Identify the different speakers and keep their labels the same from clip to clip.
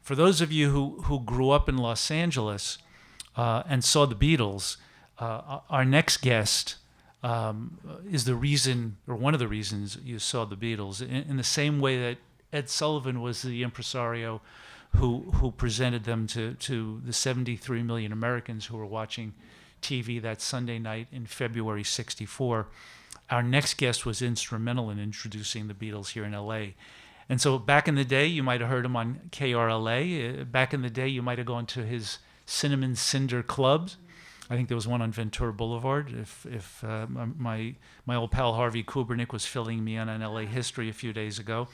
Speaker 1: For those of you who grew up in Los Angeles and saw the Beatles, our next guest is the reason, or one of the reasons you saw the Beatles, in the same way that Ed Sullivan was the impresario who presented them to the 73 million Americans who were watching TV that Sunday night in February '64. Our next guest was instrumental in introducing the Beatles here in LA. And so back in the day, you might have heard him on KRLA. Back in the day, you might have gone to his Cinnamon Cinder clubs. I think there was one on Ventura Boulevard. If my old pal Harvey Kubernick was filling me in on LA history a few days ago.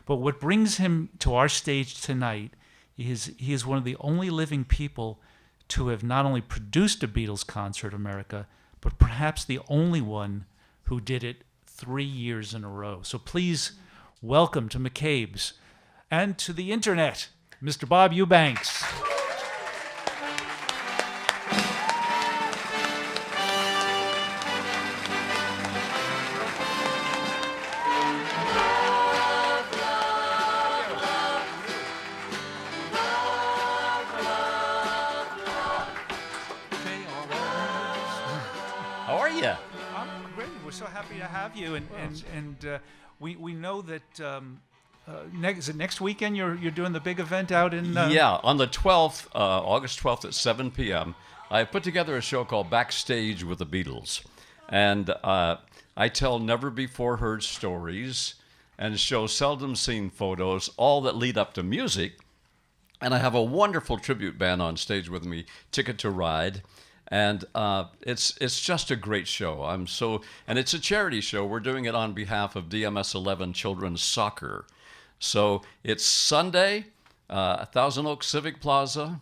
Speaker 1: But what brings him to our stage tonight is he is one of the only living people to have not only produced a Beatles concert in America, but perhaps the only one who did it 3 years in a row. So please welcome to McCabe's and to the internet, Mr. Bob Eubanks.
Speaker 2: How are you?
Speaker 1: I'm great. We're so happy to have you, and we know that is it next weekend you're doing the big event out in
Speaker 2: Yeah, on the 12th, August 12th at 7 p.m. I put together a show called Backstage with the Beatles, and I tell never before heard stories and show seldom seen photos, all that lead up to music. And I have a wonderful tribute band on stage with me, Ticket to Ride. And it's just a great show. And it's a charity show. We're doing it on behalf of DMS 11 Children's Soccer. So it's Sunday, Thousand Oaks Civic Plaza.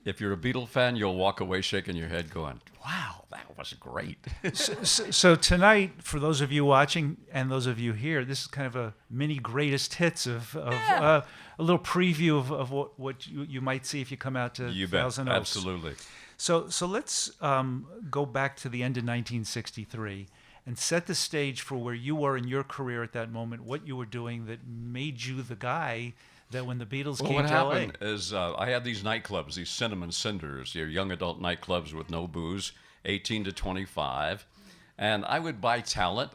Speaker 2: If you're a Beatle fan, you'll walk away shaking your head going, wow, that was great.
Speaker 1: So tonight, for those of you watching and those of you here, this is kind of a mini greatest hits of a little preview of what you might see if you come out to Thousand Oaks.
Speaker 2: Absolutely.
Speaker 1: So let's go back to the end of 1963 and set the stage for where you were in your career at that moment, what you were doing that made you the guy that when the Beatles came to LA.
Speaker 2: What happened is I had these nightclubs, these Cinnamon Cinders, your young adult nightclubs with no booze, 18 to 25. And I would buy talent.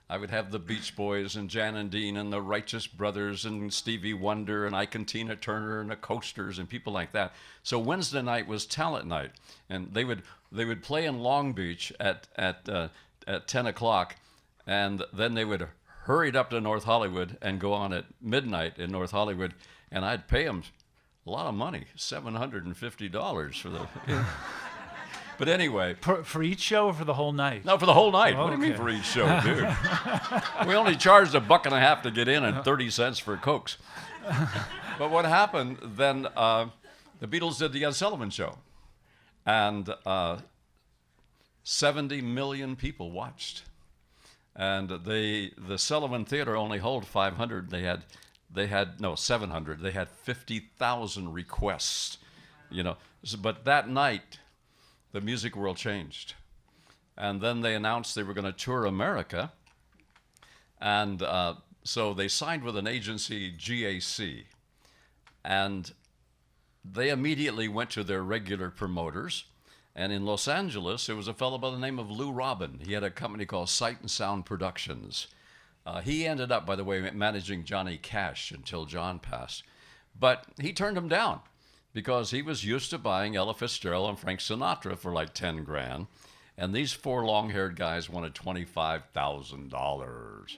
Speaker 2: I would have the Beach Boys and Jan and Dean and the Righteous Brothers and Stevie Wonder and Ike and Tina Turner and the Coasters and people like that. So Wednesday night was talent night, and they would play in Long Beach at 10 o'clock, and then they would hurry up to North Hollywood and go on at midnight in North Hollywood, and I'd pay them a lot of money, $750 for the. But anyway.
Speaker 1: For each show or for the whole night?
Speaker 2: No, for the whole night.
Speaker 1: Oh,
Speaker 2: what do you mean for each show, dude? We only charged $1.50 to get in and 30 cents for Cokes. But what happened then, the Beatles did the Ed Sullivan Show. And 70 million people watched. And the Sullivan Theater only held 500. They had 700. They had 50,000 requests, But that night, the music world changed. And then they announced they were going to tour America. And so they signed with an agency, GAC. And they immediately went to their regular promoters. And in Los Angeles, there was a fellow by the name of Lou Robin. He had a company called Sight and Sound Productions. He ended up, by the way, managing Johnny Cash until John passed. But he turned him down, because he was used to buying Ella Fitzgerald and Frank Sinatra for like 10 grand. And these four long-haired guys wanted $25,000.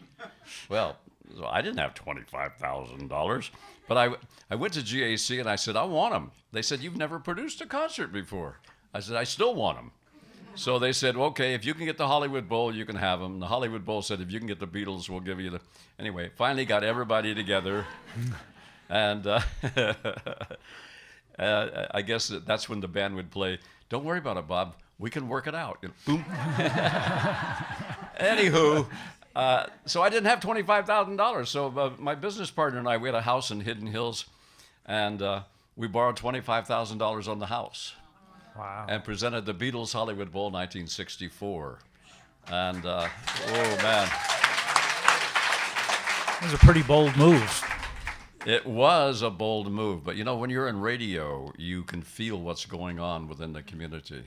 Speaker 2: Well, so I didn't have $25,000. But I went to GAC and I said, I want them. They said, you've never produced a concert before. I said, I still want them. So they said, okay, if you can get the Hollywood Bowl, you can have them. The Hollywood Bowl said, if you can get the Beatles, we'll give you the... Anyway, finally got everybody together. And... I guess that's when the band would play, don't worry about it, Bob. We can work it out. Boom. Anywho, so I didn't have $25,000. So my business partner and I, we had a house in Hidden Hills, and we borrowed $25,000 on the house.
Speaker 1: Wow.
Speaker 2: And presented the Beatles Hollywood Bowl 1964. And, oh, man.
Speaker 1: It was a pretty bold move.
Speaker 2: It was a bold move, but you know, when you're in radio, you can feel what's going on within the community.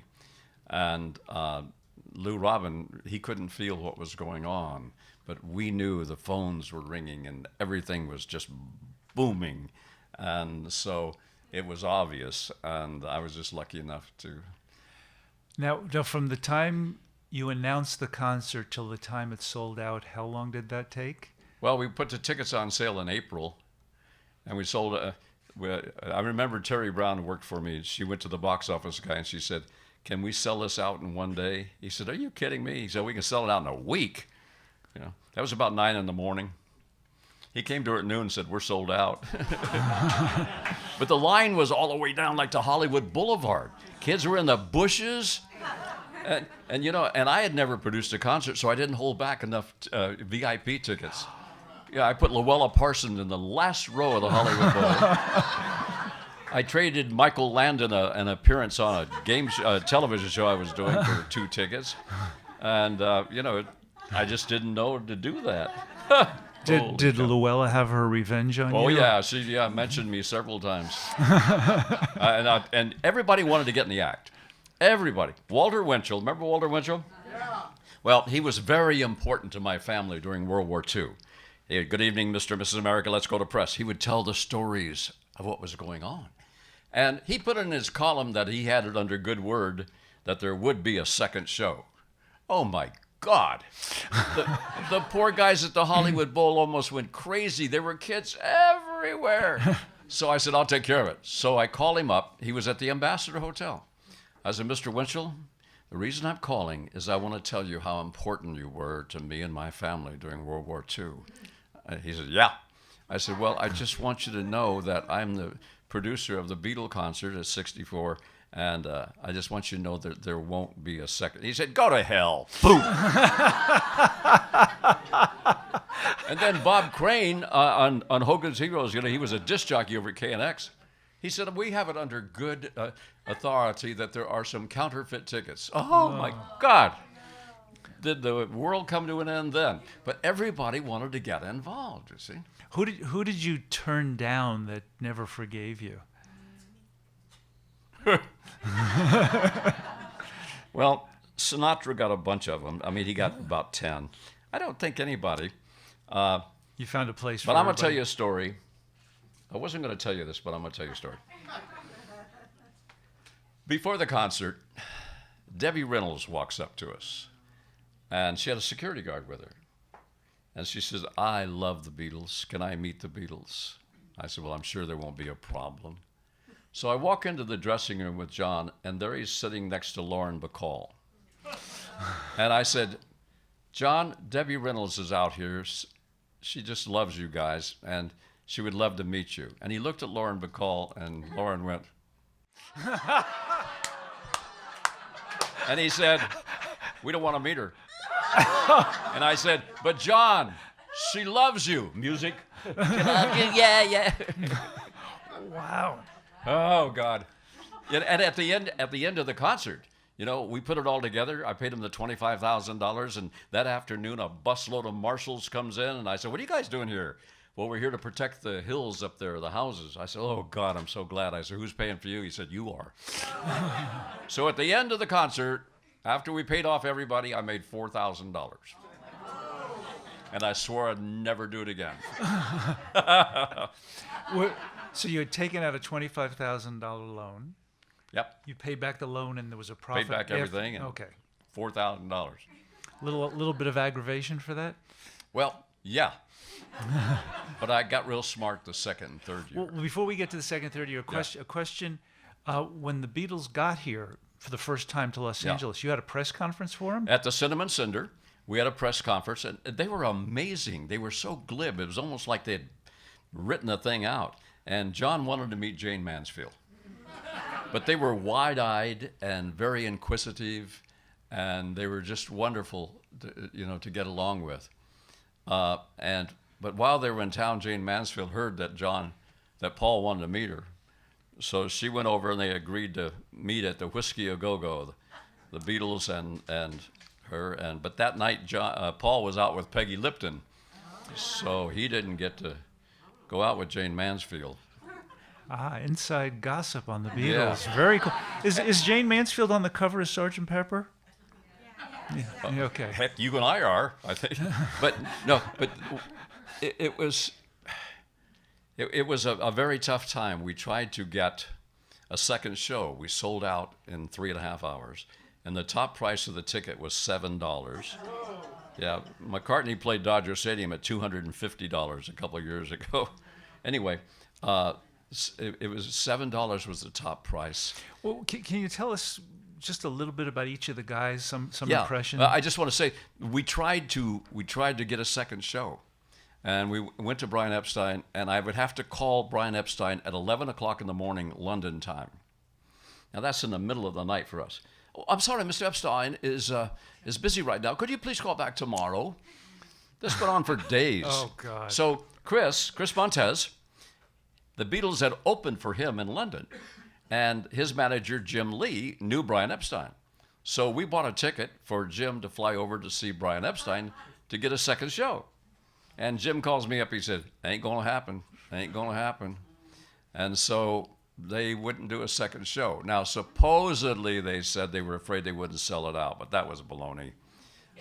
Speaker 2: And Lou Robin, he couldn't feel what was going on, but we knew the phones were ringing and everything was just booming. And so it was obvious, and I was just lucky enough to.
Speaker 1: Now, from the time you announced the concert till the time it sold out, how long did that take?
Speaker 2: Well, we put the tickets on sale in April, and we sold. I remember Terry Brown worked for me. She went to the box office guy and she said, "Can we sell this out in one day?" He said, "Are you kidding me?" He said, "We can sell it out in a week." You know, that was about 9 a.m. He came to her at noon and said, "We're sold out." But the line was all the way down like to Hollywood Boulevard. Kids were in the bushes. And you know, and I had never produced a concert, so I didn't hold back enough VIP tickets. Yeah, I put Luella Parsons in the last row of the Hollywood Bowl. I traded Michael Landon an appearance on a television show I was doing for 2 tickets, and you know, I just didn't know to do that.
Speaker 1: Did Luella have her revenge on you?
Speaker 2: Oh yeah, she mentioned me several times, and everybody wanted to get in the act. Everybody. Walter Winchell, remember Walter Winchell? Yeah. Well, he was very important to my family during World War II. He had, "Good evening, Mr. and Mrs. America, let's go to press." He would tell the stories of what was going on. And he put in his column that he had it under good word that there would be a second show. Oh my God. The poor guys at the Hollywood Bowl almost went crazy. There were kids everywhere. So I said, "I'll take care of it." So I called him up. He was at the Ambassador Hotel. I said, "Mr. Winchell, the reason I'm calling is I want to tell you how important you were to me and my family during World War II. He said, "Yeah." I said, "Well, I just want you to know that I'm the producer of the Beatles concert at 64, and I just want you to know that there won't be a second." He said, "Go to hell." Boom. And then Bob Crane on Hogan's Heroes, you know, he was a disc jockey over at KNX. He said, "We have it under good authority that there are some counterfeit tickets." Oh my God. Did the world come to an end then? But everybody wanted to get involved, you see.
Speaker 1: Who did you turn down that never forgave you?
Speaker 2: Well, Sinatra got a bunch of them. I mean, he got about 10. I don't think anybody.
Speaker 1: You found a place for
Speaker 2: But I'm going to tell
Speaker 1: everybody.
Speaker 2: you a story. I wasn't going to tell you this, but I'm going to tell you a story. Before the concert, Debbie Reynolds walks up to us, and she had a security guard with her. And she says, "I love the Beatles. Can I meet the Beatles?" I said, "Well, I'm sure there won't be a problem." So I walk into the dressing room with John, and there he's sitting next to Lauren Bacall. And I said, "John, Debbie Reynolds is out here. She just loves you guys, and she would love to meet you." And he looked at Lauren Bacall, and Lauren went. And he said, "We don't want to meet her." And I said, "But John, she loves you." Music. "She loves you, yeah, yeah."
Speaker 1: Wow.
Speaker 2: Oh God. And at the end of the concert, you know, we put it all together. I paid him the $25,000, and that afternoon a busload of marshals comes in, and I said, "What are you guys doing here?" "Well, we're here to protect the hills up there, the houses." I said, "Oh God, I'm so glad." I said, "Who's paying for you?" He said, "You are." So at the end of the concert, after we paid off everybody, I made $4,000. And I swore I'd never do it again.
Speaker 1: So you had taken out a $25,000 loan.
Speaker 2: Yep.
Speaker 1: You paid back the loan, and there was a profit.
Speaker 2: Paid back everything. And
Speaker 1: okay.
Speaker 2: $4,000.
Speaker 1: Little bit of aggravation for that.
Speaker 2: Well, yeah. But I got real smart the second and third year.
Speaker 1: Well, before we get to the second, third year, a question. When the Beatles got here for the first time to Los Angeles, you had a press conference for them?
Speaker 2: At the Cinnamon Cinder, we had a press conference, and they were amazing. They were so glib. It was almost like they'd written the thing out. And John wanted to meet Jayne Mansfield. But they were wide-eyed and very inquisitive, and they were just wonderful, to get along with. But while they were in town, Jayne Mansfield heard that Paul wanted to meet her. So she went over, and they agreed to meet at the Whiskey A Go-Go, the Beatles and her. But that night, Paul was out with Peggy Lipton, so he didn't get to go out with Jayne Mansfield.
Speaker 1: Ah, inside gossip on the Beatles. Very cool. Is Jayne Mansfield on the cover of Sgt. Pepper? Yeah. Okay.
Speaker 2: Heck, you and I are, I think. But no, but it was a very tough time. We tried to get a second show. We sold out in 3.5 hours, and the top price of the ticket was $7. Yeah, McCartney played Dodger Stadium at $250 a couple of years ago. Anyway, it was $7 was the top price.
Speaker 1: Well, can you tell us just a little bit about each of the guys? Some
Speaker 2: Yeah,
Speaker 1: impression.
Speaker 2: I just want to say we tried to get a second show, and we went to Brian Epstein, and I would have to call Brian Epstein at 11 o'clock in the morning London time. Now that's in the middle of the night for us. Oh, I'm sorry, Mr. Epstein is busy right now. Could you please call back tomorrow? This went on for days.
Speaker 1: Oh God.
Speaker 2: So Chris Montez, the Beatles had opened for him in London, and his manager, Jim Lee, knew Brian Epstein. So we bought a ticket for Jim to fly over to see Brian Epstein to get a second show. And Jim calls me up. He said, ain't going to happen. Ain't going to happen. And so they wouldn't do a second show. Now, supposedly they said they were afraid they wouldn't sell it out, but that was baloney.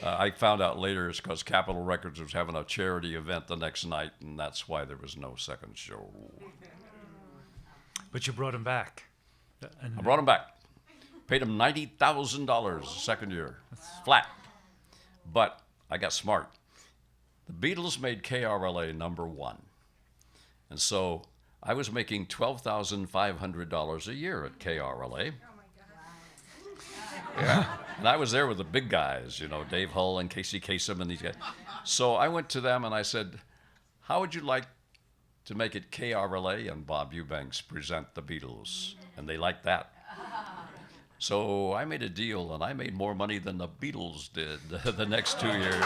Speaker 2: I found out later it's because Capitol Records was having a charity event the next night, and that's why there was no second show.
Speaker 1: But you brought him back.
Speaker 2: I brought him back. Paid him $90,000 the second year. Flat. But I got smart. The Beatles made KRLA #1. And so I was making $12,500 a year at KRLA. Yeah. And I was there with the big guys, Dave Hull and Casey Kasem and these guys. So I went to them and I said, how would you like to make it KRLA and Bob Eubanks present the Beatles? And they liked that. So I made a deal, and I made more money than the Beatles did the next 2 years.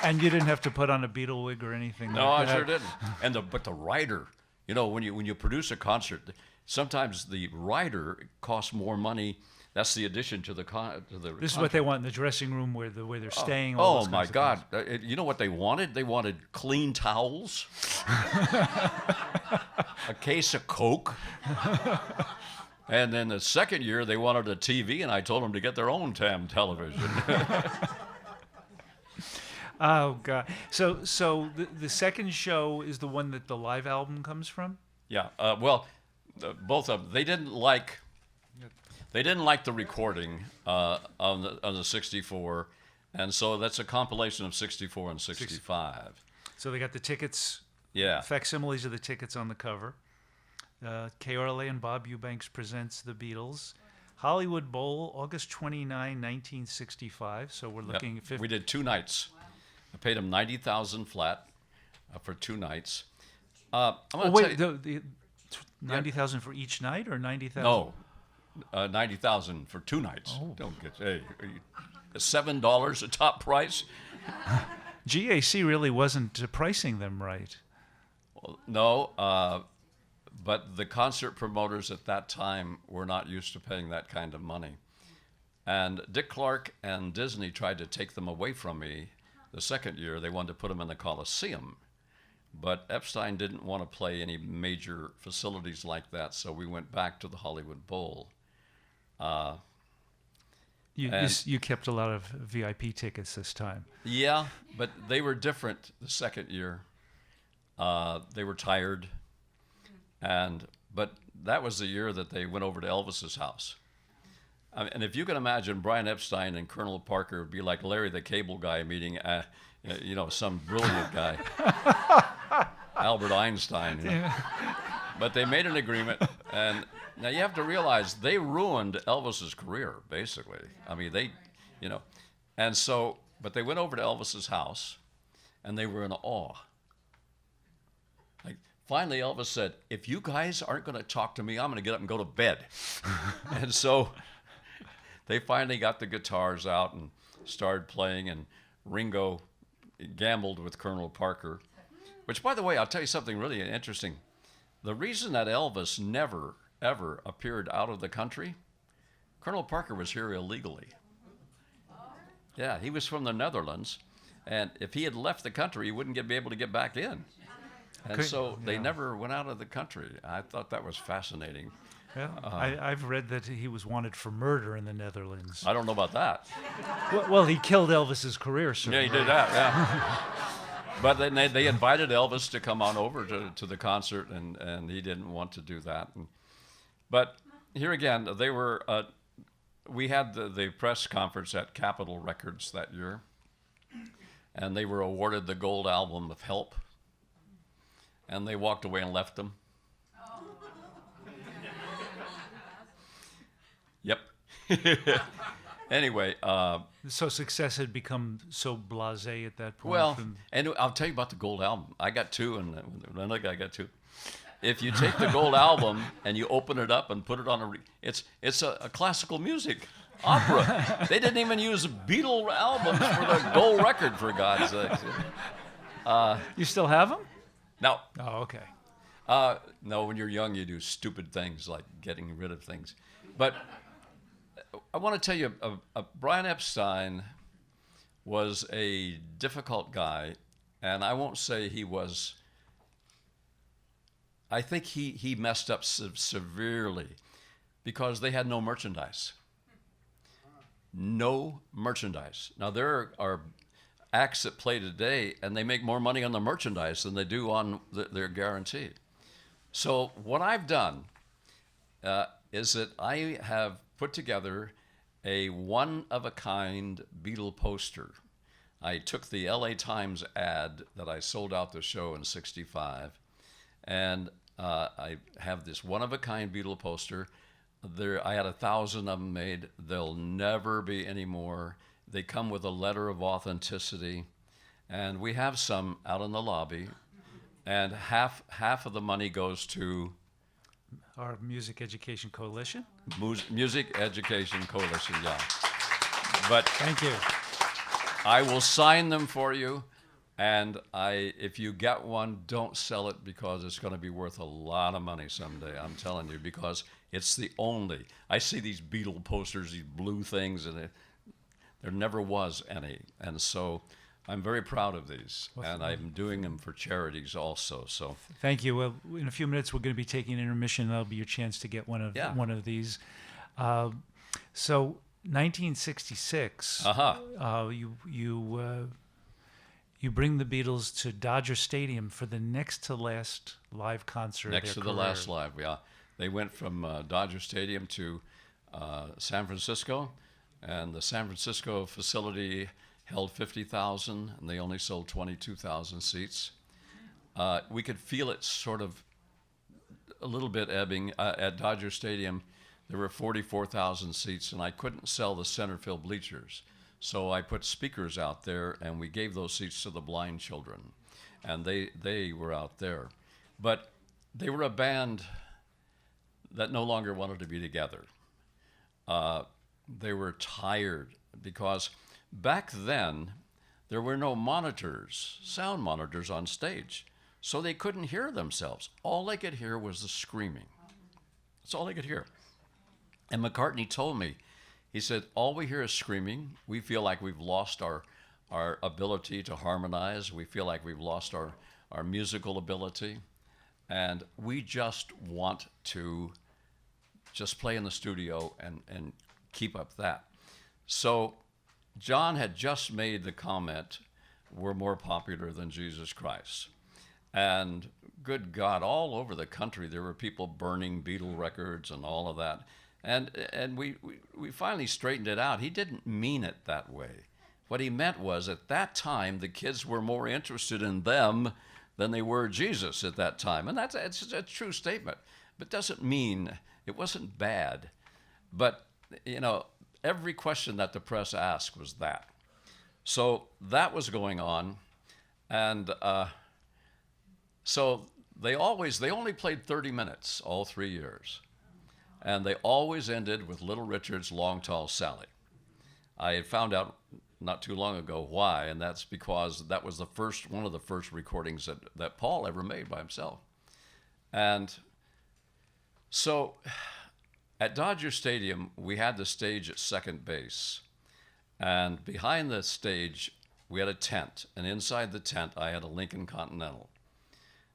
Speaker 1: And you didn't have to put on a Beatle wig or anything.
Speaker 2: No,
Speaker 1: like
Speaker 2: I
Speaker 1: that.
Speaker 2: sure didn't. But the writer, when you produce a concert, sometimes the writer costs more money. That's the addition to the
Speaker 1: This is what they want in the dressing room where they're staying.
Speaker 2: Oh my God! You know what they wanted? They wanted clean towels, a case of Coke, and then the second year they wanted a TV, and I told them to get their own damn television.
Speaker 1: Oh God! So the second show is the one that the live album comes from.
Speaker 2: Yeah. Both of them. They didn't like the recording on the 64, and so that's a compilation of 64 and 65.
Speaker 1: So they got the tickets.
Speaker 2: Yeah.
Speaker 1: Facsimiles of the tickets on the cover. KRLA and Bob Eubanks presents the Beatles. Hollywood Bowl, August 29, 1965. So we're looking at
Speaker 2: We did 2 nights. I paid him $90,000 flat for 2 nights. I'm gonna tell you,
Speaker 1: the 90,000 for each night or 90,000?
Speaker 2: No, 90,000 for 2 nights.
Speaker 1: Oh.
Speaker 2: Don't get $7 the top price.
Speaker 1: GAC really wasn't pricing them right.
Speaker 2: Well, no, but the concert promoters at that time were not used to paying that kind of money. And Dick Clark and Disney tried to take them away from me the second year. They wanted to put them in the Coliseum. But Epstein didn't want to play any major facilities like that, so we went back to the Hollywood Bowl.
Speaker 1: You kept a lot of VIP tickets this time.
Speaker 2: Yeah, but they were different the second year. They were tired, but that was the year that they went over to Elvis's house. And if you can imagine, Brian Epstein and Colonel Parker would be like Larry the Cable Guy meeting, some brilliant guy, Albert Einstein. But they made an agreement, and now you have to realize they ruined Elvis's career, basically. I mean, but they went over to Elvis's house, and they were in awe. Like, finally, Elvis said, if you guys aren't going to talk to me, I'm going to get up and go to bed. And so they finally got the guitars out and started playing, and Ringo gambled with Colonel Parker, which, by the way, I'll tell you something really interesting. The reason that Elvis never, ever appeared out of the country, Colonel Parker was here illegally. Yeah, he was from the Netherlands, And if he had left the country, he wouldn't be able to get back in. And
Speaker 1: Okay,
Speaker 2: so they
Speaker 1: yeah.
Speaker 2: never went out of the country. I thought that was fascinating.
Speaker 1: Yeah, I've read that he was wanted for murder in the Netherlands.
Speaker 2: I don't know about that.
Speaker 1: Well, he killed Elvis's career, sir.
Speaker 2: Yeah, he did that, yeah. But then they invited Elvis to come on over to the concert, and he didn't want to do that. But here again, they were. We had the press conference at Capitol Records that year, and they were awarded the gold album of Help, and they walked away and left them. Yep. Anyway.
Speaker 1: So success had become so blasé at that point.
Speaker 2: Well, and I'll tell you about the gold album. I got two, and another guy got two. If you take the gold album and you open it up and put it on it's a classical music opera. They didn't even use Beatles albums for the gold record, for God's sake.
Speaker 1: you still have them?
Speaker 2: No.
Speaker 1: Oh, okay.
Speaker 2: No, when you're young, you do stupid things like getting rid of things. But I want to tell you, Brian Epstein was a difficult guy, and I won't say he was. I think he messed up severely because they had no merchandise. No merchandise. Now, there are acts that play today, and they make more money on the merchandise than they do on their guarantee. So what I've done is that I have put together a one-of-a-kind Beatle poster. I took the LA Times ad that I sold out the show in '65, and I have this one-of-a-kind Beatle poster. I had 1,000 of them made. There'll never be any more. They come with a letter of authenticity, and we have some out in the lobby, and half of the money goes to
Speaker 1: Our Music Education Coalition.
Speaker 2: Music Education Coalition, yeah. But
Speaker 1: Thank you.
Speaker 2: I will sign them for you, and if you get one, don't sell it because it's going to be worth a lot of money someday. I'm telling you, because it's the only. I see these Beatle posters, these blue things, and there never was any, and so I'm very proud of these, and I'm doing them for charities also. So
Speaker 1: Thank you. Well, in a few minutes, we're going to be taking an intermission. That'll be your chance to get one of these. So, 1966. You bring the Beatles to Dodger Stadium for the next to last live concert.
Speaker 2: Next to the last live, yeah. They went from Dodger Stadium to San Francisco, and the San Francisco facility held 50,000, and they only sold 22,000 seats. We could feel it sort of a little bit ebbing. At Dodger Stadium, there were 44,000 seats, and I couldn't sell the center field bleachers. So I put speakers out there, and we gave those seats to the blind children, and they were out there. But they were a band that no longer wanted to be together. They were tired because back then there were no monitors, sound monitors on stage, so they couldn't hear themselves. All they could hear was the screaming. That's all they could hear. And McCartney told me, he said, all we hear is screaming. We feel like we've lost our ability to harmonize. We feel like we've lost our musical ability. And we just want to just play in the studio and keep up that. So John had just made the comment, we're more popular than Jesus Christ. And good God, all over the country, there were people burning Beatle records and all of that. And we finally straightened it out. He didn't mean it that way. What he meant was, at that time, the kids were more interested in them than they were Jesus at that time. And it's a true statement. But doesn't mean it wasn't bad. But, every question that the press asked was that. So that was going on. And so they only played 30 minutes all 3 years. And they always ended with Little Richard's Long Tall Sally. I had found out not too long ago why, and that's because that was one of the first recordings that Paul ever made by himself. And so at Dodger Stadium, we had the stage at second base. And behind the stage we had a tent, and inside the tent I had a Lincoln Continental.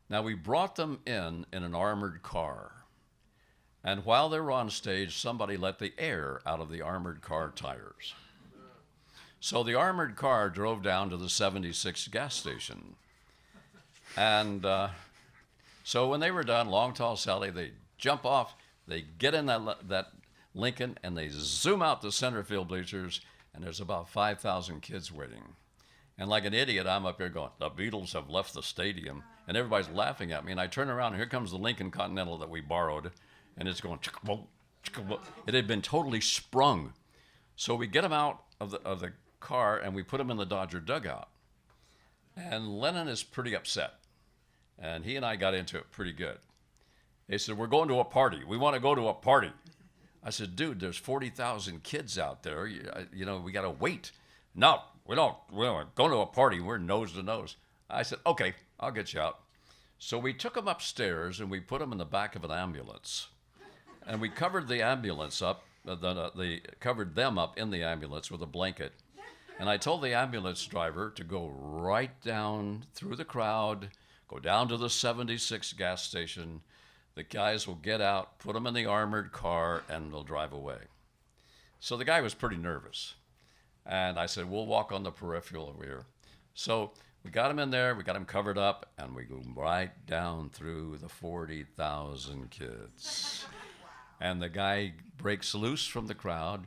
Speaker 2: Now we brought them in an armored car. And while they were on stage, somebody let the air out of the armored car tires. So the armored car drove down to the 76 gas station. And so when they were done, Long Tall Sally, they jump off, they get in that Lincoln, and they zoom out the center field bleachers, and there's about 5,000 kids waiting. And like an idiot, I'm up here going, the Beatles have left the stadium. And everybody's laughing at me. And I turn around, and here comes the Lincoln Continental that we borrowed. And it's going, chicka-boom, chicka-boom. It had been totally sprung. So we get them out of the car, and we put them in the Dodger dugout. And Lennon is pretty upset. And he and I got into it pretty good. They said, we're going to a party. We want to go to a party. I said, dude, there's 40,000 kids out there. You know, we got to wait. No, we don't. We're going to a party. We're nose to nose. I said, okay, I'll get you out. So we took them upstairs, and we put them in the back of an ambulance. And we covered the ambulance up, covered them up in the ambulance with a blanket. And I told the ambulance driver to go right down through the crowd, go down to the 76 gas station. The guys will get out, put them in the armored car, and they'll drive away. So the guy was pretty nervous. And I said, we'll walk on the peripheral over here. So we got him in there, we got him covered up, and we go right down through the 40,000 kids. And the guy breaks loose from the crowd.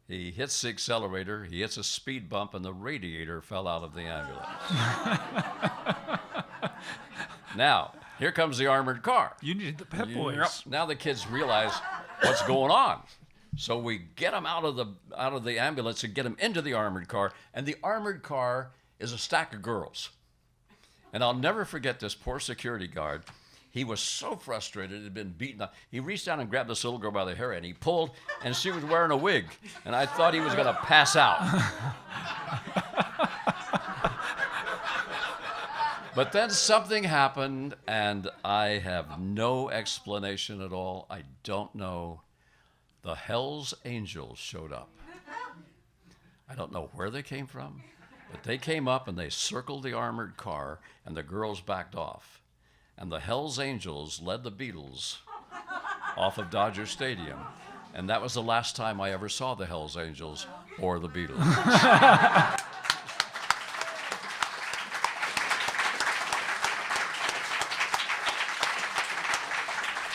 Speaker 2: He hits the accelerator, he hits a speed bump, and the radiator fell out of the ambulance. Now, here comes the armored car.
Speaker 1: You needed the Pep Boys.
Speaker 2: Yep. Now the kids realize what's going on. So we get them out of the ambulance and get them into the armored car, and the armored car is a stack of girls. And I'll never forget this poor security guard. He was so frustrated, had been beaten up. He reached down and grabbed this little girl by the hair, and he pulled, and she was wearing a wig. And I thought he was going to pass out. But then something happened, and I have no explanation at all. I don't know. The Hells Angels showed up. I don't know where they came from, but they came up, and they circled the armored car, and the girls backed off. And the Hells Angels led the Beatles off of Dodger Stadium. And that was the last time I ever saw the Hells Angels or the Beatles.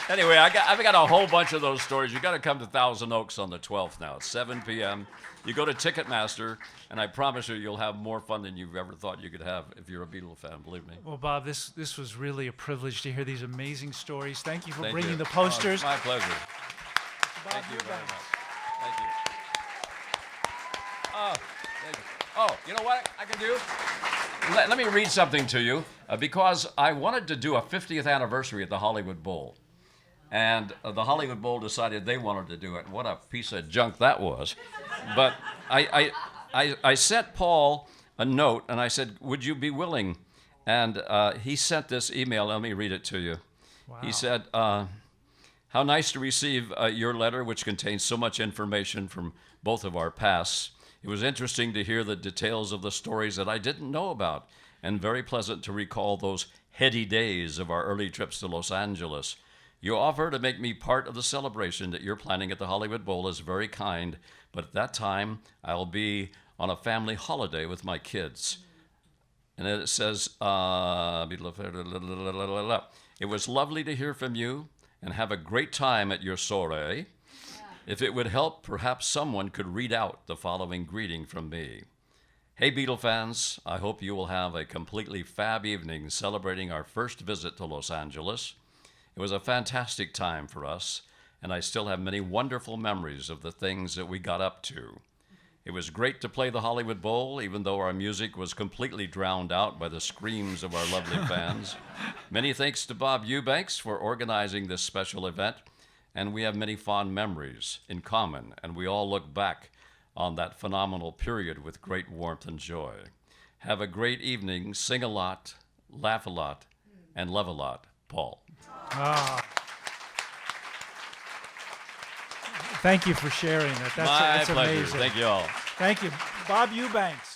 Speaker 2: Anyway, I've got a whole bunch of those stories. You got to come to Thousand Oaks on the 12th now. It's 7 p.m. You go to Ticketmaster, and I promise you'll have more fun than you've ever thought you could have if you're a Beatle fan, believe me.
Speaker 1: Well, Bob, this was really a privilege to hear these amazing stories. Thank you for
Speaker 2: Thank
Speaker 1: bringing
Speaker 2: you.
Speaker 1: the posters.
Speaker 2: Oh, it's my pleasure.
Speaker 1: Bob
Speaker 2: Thank you very
Speaker 1: Eubanks.
Speaker 2: much. Thank you. Oh, thank you. Oh, you know what I can do? Let me read something to you, because I wanted to do a 50th anniversary at the Hollywood Bowl. And the Hollywood Bowl decided they wanted to do it. What a piece of junk that was. But I sent Paul a note, and I said, would you be willing? And he sent this email. Let me read it to you.
Speaker 1: Wow.
Speaker 2: He said, how nice to receive your letter, which contains so much information from both of our pasts. It was interesting to hear the details of the stories that I didn't know about, and very pleasant to recall those heady days of our early trips to Los Angeles. Your offer to make me part of the celebration that you're planning at the Hollywood Bowl is very kind, but at that time, I'll be on a family holiday with my kids. And then it says, it was lovely to hear from you and have a great time at your soiree. If it would help, perhaps someone could read out the following greeting from me. Hey, Beatle fans, I hope you will have a completely fab evening celebrating our first visit to Los Angeles. It was a fantastic time for us, and I still have many wonderful memories of the things that we got up to. It was great to play the Hollywood Bowl, even though our music was completely drowned out by the screams of our lovely fans. Many thanks to Bob Eubanks for organizing this special event, and we have many fond memories in common, and we all look back on that phenomenal period with great warmth and joy. Have a great evening, sing a lot, laugh a lot, and love a lot. Paul.
Speaker 1: Thank you for sharing that.
Speaker 2: My
Speaker 1: That's
Speaker 2: pleasure.
Speaker 1: amazing.
Speaker 2: Thank you all.
Speaker 1: Thank you. Bob Eubanks.